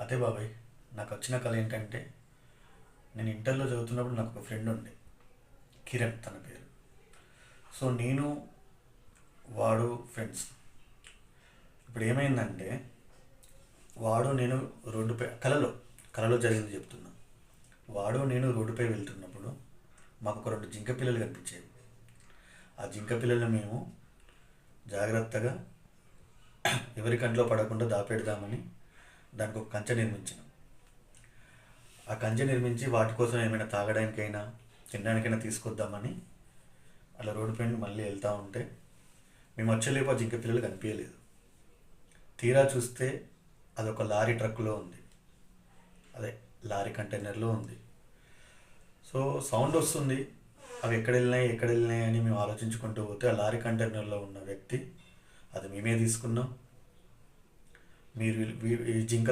అదే బాబాయ్, నాకు వచ్చిన కళ ఏంటంటే, నేను ఇంటర్లో చదువుతున్నప్పుడు నాకు ఒక ఫ్రెండ్ ఉండే, కిరణ్ తన పేరు. సో నేను వాడు ఫ్రెండ్స్. ఇప్పుడు ఏమైందంటే, వాడు నేను రోడ్డుపై కలలో కలలో జరిగింది చెప్తున్నా. వాడు నేను రోడ్డుపై వెళ్తున్నప్పుడు మాకు ఒక రెండు జింక పిల్లలు కనిపించేవి. ఆ జింక పిల్లల్ని మేము జాగ్రత్తగా ఎవరి కంట్లో పడకుండా దాపెడదామని దానికి ఒక కంచె నిర్మించినాం. ఆ కంచె నిర్మించి వాటి కోసం ఏమైనా తాగడానికైనా తినడానికైనా తీసుకొద్దామని అలా రోడ్డు పైన మళ్ళీ వెళ్తూ ఉంటే మేము వచ్చేలేపు ఆ జింక పిల్లలు కనిపించలేదు. తీరా చూస్తే అదొక లారీ ట్రక్కులో ఉంది. అదే లారీ కంటైనర్లో ఉంది. సో సౌండ్ వస్తుంది. అవి ఎక్కడ వెళ్ళినాయి అని మేము ఆలోచించుకుంటూ పోతే ఆ లారీ కంటైనర్లో ఉన్న వ్యక్తి, అది మేమే తీసుకున్నాం. మీరు ఈ జింకలు